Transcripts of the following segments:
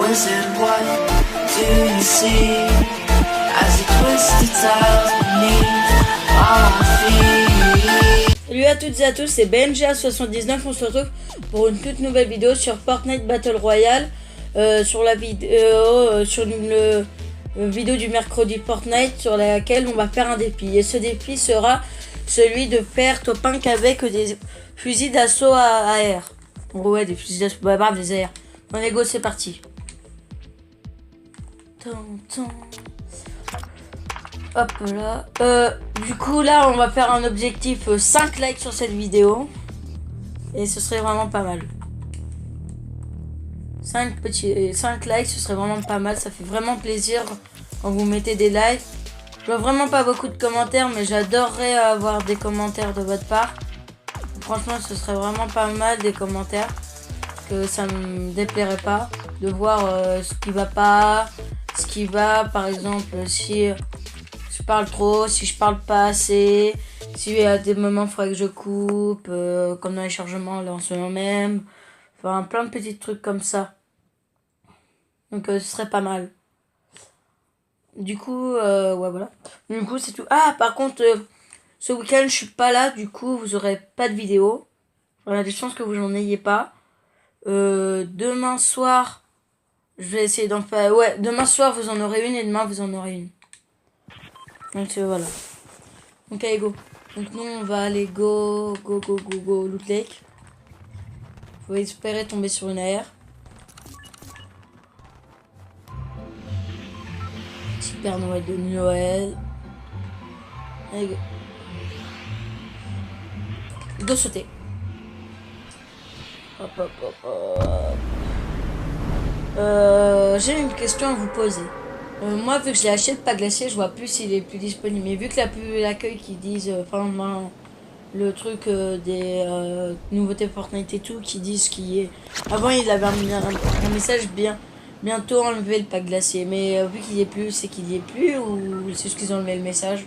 wizard, what do you see as he twists the tiles beneath our feet? Salut à toutes et à tous, c'est BNGA79. On se retrouve pour une toute nouvelle vidéo sur Fortnite Battle Royale. Sur la vidéo, sur le vidéo du mercredi Fortnite, sur laquelle on va faire un défi. Et ce défi sera celui de faire top 1 avec des fusils d'assaut à air. Ouais, des fusils d'assaut, bah bref, des AR. Bon, les go, c'est parti. Hop là. Du coup, là, on va faire un objectif 5 likes sur cette vidéo. Et ce serait vraiment pas mal. 5 likes, ce serait vraiment pas mal. Ça fait vraiment plaisir quand vous mettez des likes. Je vois vraiment pas beaucoup de commentaires, mais j'adorerais avoir des commentaires de votre part. Franchement, ce serait vraiment pas mal des commentaires. Que ça me déplairait pas de voir ce qui va pas, ce qui va, par exemple, si je parle trop, si je parle pas assez, si à des moments il faudrait que je coupe, comme dans les chargements là en ce moment même. Enfin, plein de petits trucs comme ça. Donc ce serait pas mal. Du coup, ouais, voilà. Du coup, c'est tout. Ah, par contre, ce week-end, je suis pas là. Du coup, vous aurez pas de vidéo. Il y a des chances que vous n'en ayez pas. Demain soir, je vais essayer d'en faire. Ouais, demain soir, vous en aurez une et demain, vous en aurez une. Donc, voilà. Donc, allez, go. Donc, nous, on va aller go, Loot Lake. Faut espérer tomber sur une AR. Super Noël de Noël. Allez, go. Go sauter. Hop, hop, hop, hop. J'ai une question à vous poser. Moi, vu que j'ai acheté le pack glacier, je vois plus s'il est plus disponible. Mais vu que l'accueil qui disent, le truc des nouveautés Fortnite et tout, qui disent qu'il y est. Avant, il avait un message bientôt enlever le pack glacier. Mais vu qu'il y est plus, c'est qu'il y est plus ou c'est juste qu'ils ont enlevé le message.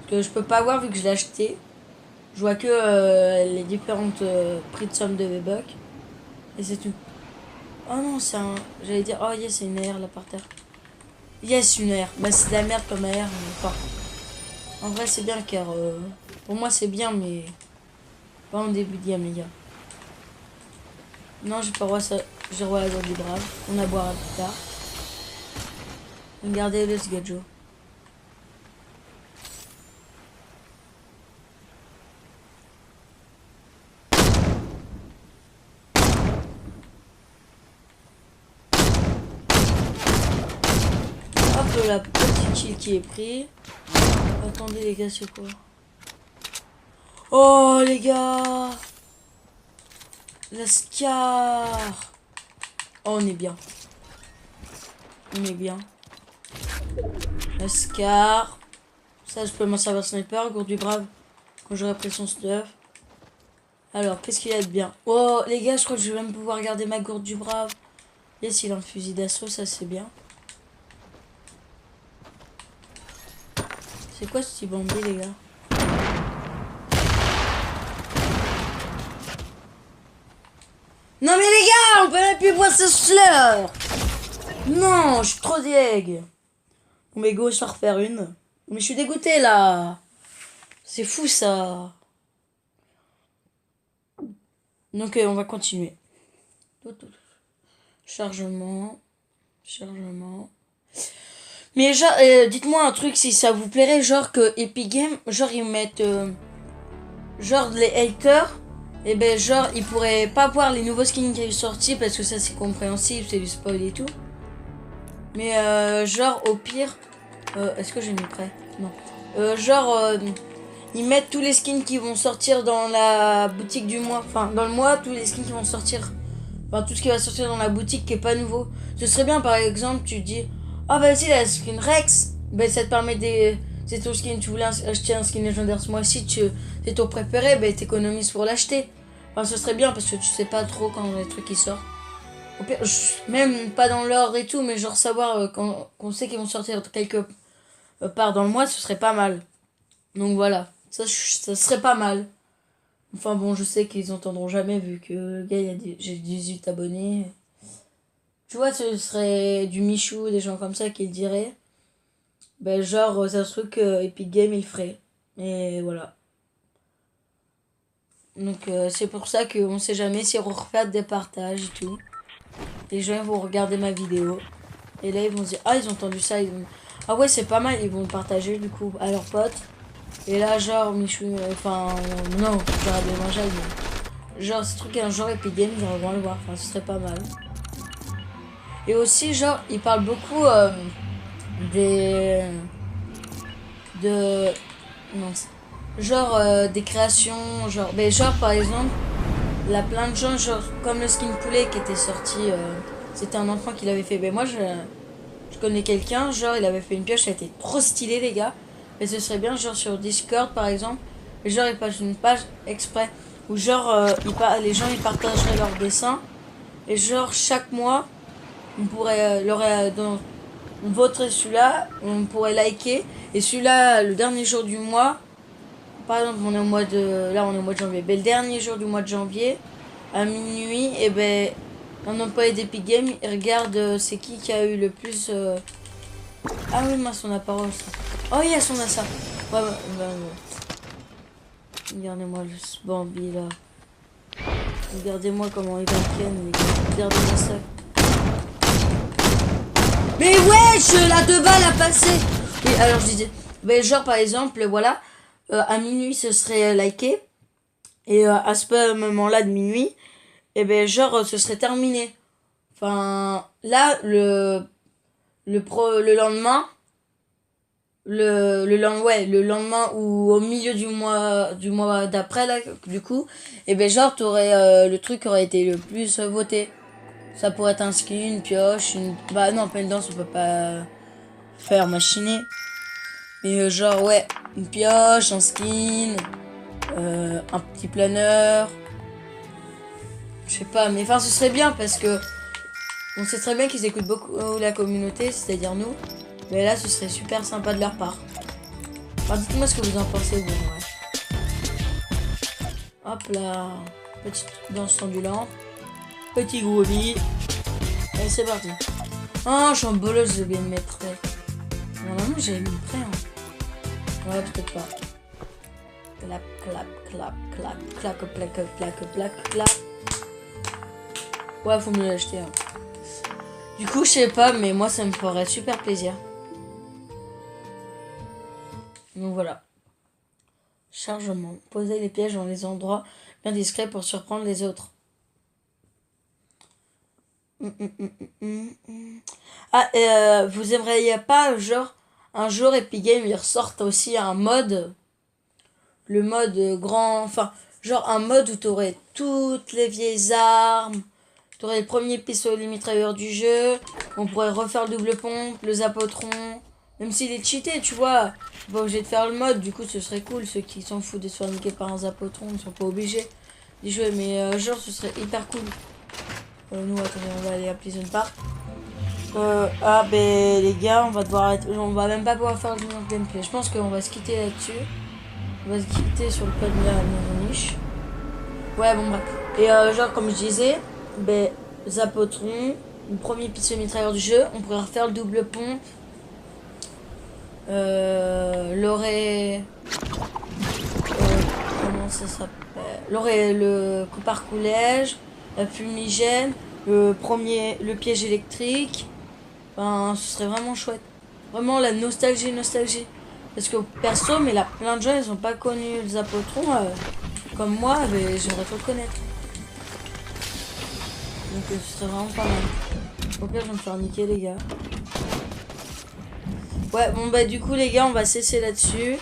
Parce que je peux pas voir vu que je l'ai acheté. Je vois que les différentes prix de somme de V-Bucks. Et c'est tout. Oh non, c'est un. J'allais dire, oh yes, c'est une AR là par terre. Yes, une AR. Bah, c'est de la merde comme AR, mais pas. En vrai, c'est bien car pour moi, c'est bien, mais pas en début de game, les gars. Non, j'ai pas le droit ça. J'ai le droit à la joie du brave. On a boire plus tard. Regardez-le, ce gadget. Hop là, petit kill qui est pris. Attendez les gars, c'est quoi? Oh les gars, la Scar. Oh, on est bien. On est bien. La Scar. Ça, je peux m'en servir sniper, gourde du brave. Quand j'aurai pris son stuff. Alors, qu'est-ce qu'il y a de bien? Oh les gars, je crois que je vais même pouvoir garder ma gourde du brave. Yes, il a un fusil d'assaut, ça c'est bien. C'est quoi ce petit bandit, les gars? Non mais les gars, on peut même plus boire ce slur. Non, je suis trop deg. Bon mais go, je vais en refaire une. Mais je suis dégoûté là. C'est fou ça. Donc on va continuer. Chargement. Mais genre, dites-moi un truc si ça vous plairait, genre que Epic Games, genre ils mettent, genre les haters, et ben genre ils pourraient pas voir les nouveaux skins qui sont sortis parce que ça c'est compréhensible, c'est du spoil et tout. Mais genre au pire, est-ce que j'ai mis prêt? Non. Ils mettent tous les skins qui vont sortir dans la boutique du mois, enfin dans le mois, tous les skins qui vont sortir. Enfin, tout ce qui va sortir dans la boutique qui est pas nouveau. Ce serait bien, par exemple, tu dis, ah bah si, la skin Rex, ben ça te permet des. C'est ton skin, tu voulais acheter un skin légendaire ce mois-ci, c'est ton préféré, ben t'économises pour l'acheter. Enfin, ce serait bien parce que tu sais pas trop quand les trucs qui sortent. Au pire, même pas dans l'ordre et tout, mais genre savoir quand on sait qu'ils vont sortir quelque part dans le mois, ce serait pas mal. Donc voilà, ça serait pas mal. Enfin bon, je sais qu'ils entendront jamais vu que le gars, j'ai 18 abonnés. Tu vois, ce serait du Michou, des gens comme ça qui le diraient. Ben genre, ça se trouve que Epic Games, il le ferait. Et voilà. Donc c'est pour ça qu'on sait jamais si on refait des partages et tout. Les gens ils vont regarder ma vidéo. Et là, ils vont se dire, ah, ils ont entendu ça. Ils vont... Ah ouais, c'est pas mal. Ils vont le partager, du coup, à leurs potes. Et là, genre, Michou... Enfin, non, j'aurais bien mangé. Genre, ce truc, un jour, Epic Games, j'aurais vraiment le voir. Enfin, ce serait pas mal. Et aussi, genre, ils parlent beaucoup des... De... Non, genre, des créations, genre... Mais genre, par exemple, il y a plein de gens, genre, comme le skin poulet qui était sorti... C'était un enfant qui l'avait fait. Mais moi, je connais quelqu'un, genre, il avait fait une pioche, ça a été trop stylé, les gars. Mais ce serait bien, genre, sur Discord, par exemple. Et genre, il passe une page exprès. Où, genre, les gens, ils partageraient leurs dessins. Et genre, chaque mois, on pourrait... on voterait celui-là, on pourrait liker. Et celui-là, le dernier jour du mois... Par exemple, on est au mois de... Là, on est au mois de janvier. Ben, le dernier jour du mois de janvier, à minuit, et ben... Un employé d'Epic Games, il regarde c'est qui a eu le plus... Ah oui, mince, on a pas ça. Oh yes, on a ça. Ouais. Regardez-moi le Bambi là. Regardez-moi comment il va ken. Regardez-moi ça. Mais wesh, la 2 balles a passé. Oui, alors je disais... Ben, genre par exemple, voilà. À minuit, ce serait liké. Et à ce moment-là de minuit... Et ben genre ce serait terminé. Enfin là le lendemain le lendemain ou au milieu du mois d'après là du coup et ben genre t'aurais le truc aurait été le plus voté. Ça pourrait être un skin, une pioche, bah non, pas une danse, on peut pas faire machiner. Mais genre ouais, une pioche, un skin, un petit planeur. Je sais pas, mais enfin ce serait bien parce que on sait très bien qu'ils écoutent beaucoup la communauté, c'est-à-dire nous. Mais là ce serait super sympa de leur part. Enfin, dites-moi ce que vous en pensez, vous, ouais. Hop là, petite danse ondulante, petit groovy. Allez, c'est parti. Oh, je suis en bolosse, j'ai oublié de mettre prêt. Normalement j'avais mis prêt, hein. Ouais, peut-être pas. Clap, clap, clap, clap, clap, clap, clap, clap, clap. Ouais, faut me l'acheter. Hein. Du coup, je sais pas, mais moi, ça me ferait super plaisir. Donc voilà. Chargement. Poser les pièges dans les endroits bien discrets pour surprendre les autres. Ah, vous aimeriez pas, genre, un jour Epic Games, ils ressortent aussi un mode. Le mode grand. Enfin, genre un mode où t'aurais toutes les vieilles armes. T'aurais le premier pistolet mitrailleur du jeu. On pourrait refaire le double pompe, le zapotron. Même s'il est cheaté, tu vois. Pas obligé de faire le mode. Du coup, ce serait cool. Ceux qui s'en foutent de se faire niquer par un zapotron ne sont pas obligés d'y jouer. Mais genre, ce serait hyper cool. Nous, attendez, on va aller à Prison Park. Ah, ben les gars, on va devoir être... On va même pas pouvoir faire le gameplay. Je pense qu'on va se quitter là-dessus. On va se quitter sur le code de la maison niche. Ouais, bon, bref. Et genre, comme je disais... Ben, Zapotron, le premier pistolet mitrailleur du jeu, on pourrait refaire le double pompe. L'aurait. Comment ça s'appelle? L'aurait le parcoulège, la fumigène, le piège électrique. Enfin, ce serait vraiment chouette. Vraiment la nostalgie. Parce que perso, mais là, plein de gens, ils ont pas connu le Zapotron. Comme moi, mais j'aimerais trop le connaître. Donc ce serait vraiment pas mal. Au pire, je vais me faire niquer, les gars. Ouais, bon bah du coup, les gars, on va cesser là-dessus.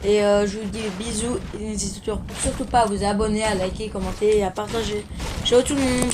Et je vous dis bisous. N'hésitez surtout pas à vous abonner, à liker, commenter et à partager. Ciao tout le monde.